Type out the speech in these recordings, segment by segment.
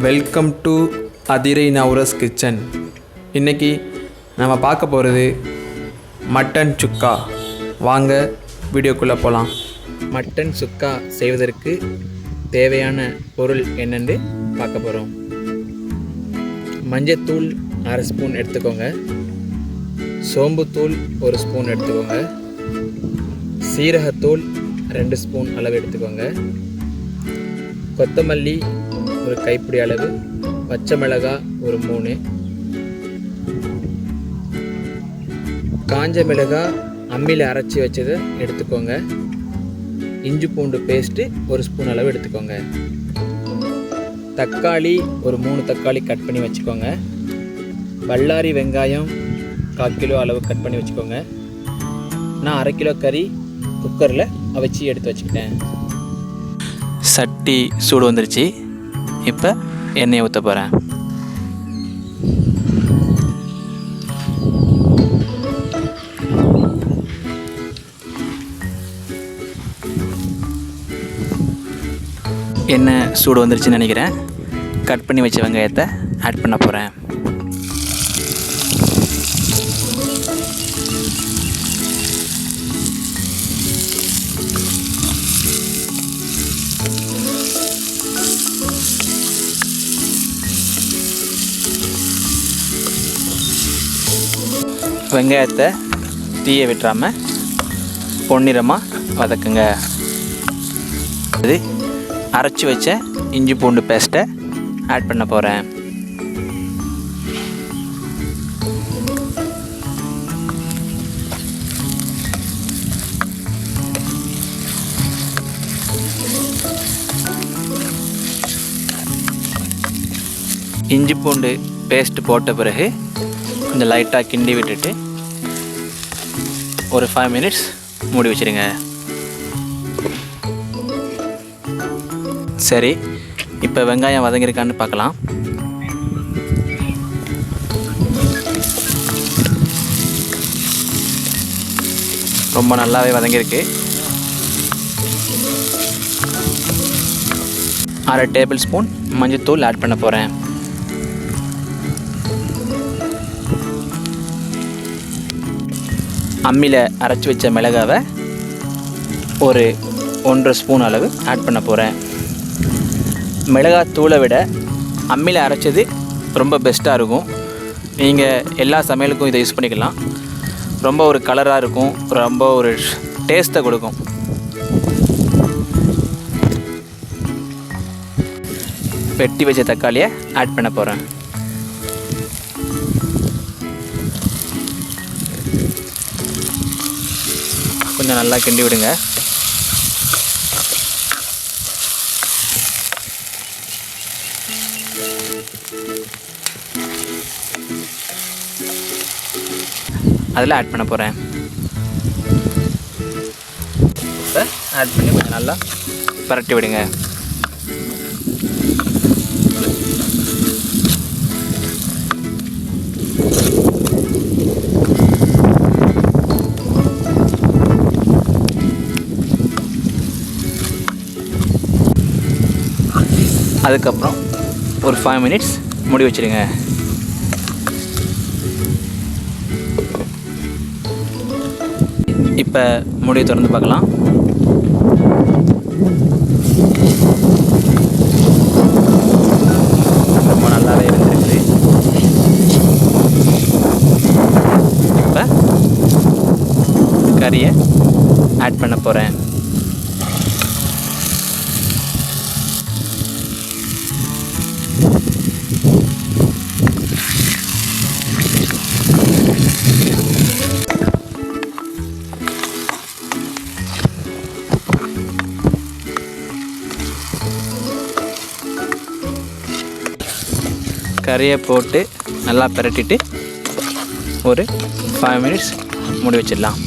Welcome to Adirai Navras kitchen. இன்றைக்கி நம்ம பார்க்க போகிறது மட்டன் சுக்கா. வாங்க வீடியோக்குள்ளே போகலாம். மட்டன் சுக்கா செய்வதற்கு தேவையான பொருள் என்னென்று பார்க்க போகிறோம். மஞ்சத்தூள் 1/2 ஸ்பூன் எடுத்துக்கோங்க. சோம்புத்தூள் 1 ஸ்பூன் எடுத்துக்கோங்க. சீரகத்தூள் 2 ஸ்பூன் அளவு எடுத்துக்கோங்க. கொத்தமல்லி ஒரு கைப்பிடி அளவு, பச்சை மிளகாய் ஒரு 3, காஞ்ச மிளகாய் அம்மியில் அரைச்சி வச்சதை எடுத்துக்கோங்க. இஞ்சி பூண்டு பேஸ்ட்டு 1 ஸ்பூன் அளவு எடுத்துக்கோங்க. தக்காளி ஒரு 3 தக்காளி கட் பண்ணி வச்சுக்கோங்க. பல்லாரி வெங்காயம் 1/4 கிலோ அளவு கட் பண்ணி வச்சுக்கோங்க. நான் 1/2 கிலோ கறி குக்கரில் அவிச்சு எடுத்து வச்சுக்கிட்டேன். சட்டி சூடு வந்துருச்சு. இப்போ எண்ணெயை ஊற்ற போகிறேன். எண்ணெய் சூடு வந்துருச்சுன்னு நினைக்கிறேன். கட் பண்ணி வச்ச வெங்காயத்தை ஆட் பண்ண போகிறேன். வெங்காயத்தை தீய விட்டுறாமல் பொன்னிறமாக வதக்குங்க. அது அரைச்சி வச்ச இஞ்சி பூண்டு பேஸ்ட்டை ஆட் பண்ண போகிறேன். இஞ்சி பூண்டு பேஸ்ட்டு போட்ட பிறகு கொஞ்சம் லைட்டாக கிண்டி விட்டுட்டு ஒரு 5 மினிட்ஸ் மூடி வச்சுருங்க. சரி, இப்போ வெங்காயம் வதங்கியிருக்கான்னு பார்க்கலாம். ரொம்ப நல்லாவே வதங்கியிருக்கு. 1/2 டேபிள் ஸ்பூன் மஞ்சத்தூள் ஆட் பண்ண போகிறேன். அம்மியில் அரைச்சி வச்ச மிளகாவை ஒரு 1/2 ஸ்பூன் அளவு ஆட் பண்ண போகிறேன். மிளகாய் தூளை விட அம்மியில் அரைச்சது ரொம்ப பெஸ்ட்டாக இருக்கும். நீங்கள் எல்லா சமையலுக்கும் இதை யூஸ் பண்ணிக்கலாம். ரொம்ப ஒரு கலராக இருக்கும், ரொம்ப ஒரு டேஸ்ட்டை கொடுக்கும். வெட்டி வச்ச தக்காளியை ஆட் பண்ண போகிறேன். கொஞ்சம் நல்லா கிண்டி விடுங்க. அதில் ஆட் பண்ண போகிறேன். இப்போ ஆட் பண்ணி கொஞ்சம் நல்லா பரட்டி விடுங்க. அதுக்கப்புறம் ஒரு 5 மினிட்ஸ் மூடி வச்சுருங்க. இப்போ மூடியை திறந்து பார்க்கலாம். ரொம்ப நல்லாவே இருந்துருக்குது. இப்போ கறியை ஆட் பண்ண போகிறேன். கறியை போட்டு நல்லா பிரட்டிட்டு ஒரு 5 மினிட்ஸ் மூடி வச்சிடலாம்.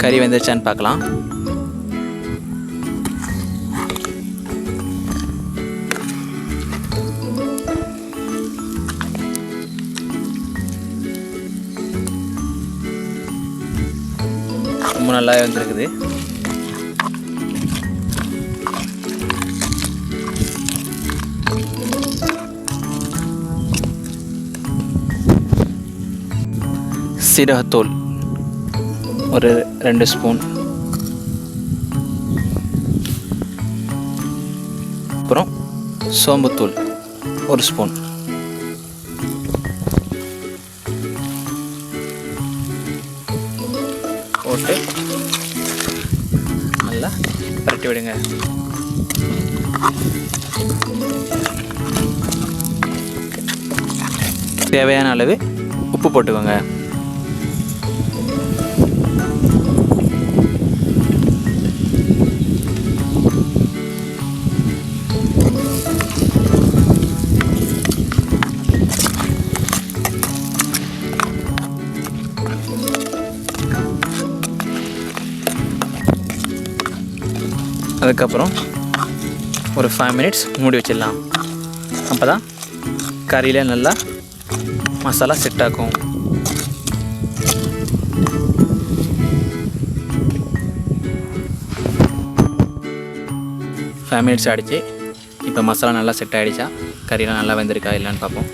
கறி வெந்துருச்சான்னு பார்க்கலாம். ரொம்ப நல்லா வந்துருக்குது. சீரகத்தூள் ஒரு 2 ஸ்பூன், அப்புறம் சோம்புத்தூள் 1 ஸ்பூன். போட்டு நல்லா பரட்டி விடுங்க. தேவையான அளவு உப்பு போட்டுக்கோங்க. அதுக்கப்புறம் ஒரு 5 மினிட்ஸ் மூடி வச்சிடலாம். அப்போ தான் கறியில் நல்லா மசாலா செட் ஆகும். ஃபைவ் மினிட்ஸ் ஆகிடுச்சு. இப்போ மசாலா நல்லா செட் ஆகிடுச்சா, கறியெலாம் நல்லா வெந்திருக்கா இல்லைன்னு பார்ப்போம்.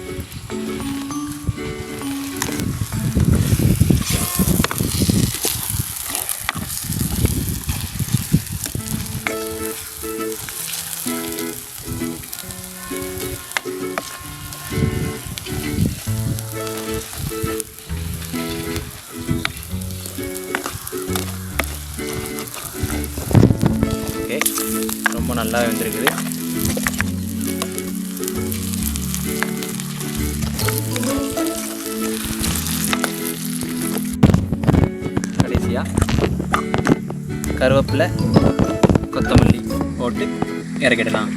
ஓகே, ரொம்ப நல்லா வெந்திருக்குது. கடைசியாக கருவேப்பிலை, கொத்தமல்லி போட்டு இறக்கிடலாம்.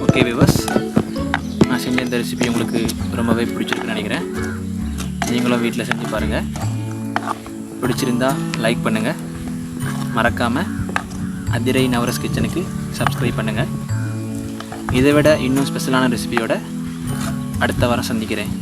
ஓகே வியூவர்ஸ், நான் செஞ்ச இந்த ரெசிபி உங்களுக்கு ரொம்பவே பிடிச்சிருக்குன்னு நினைக்கிறேன். நீங்களும் வீட்டில் செஞ்சு பாருங்கள். பிடிச்சிருந்தா லைக் பண்ணுங்கள். மறக்காமல் அதிரை நவரஸ் கிச்சனுக்கு சப்ஸ்கிரைப் பண்ணுங்கள். இதை விட இன்னும் ஸ்பெஷலான ரெசிபியோட அடுத்த வாரம் சந்திக்கிறேன்.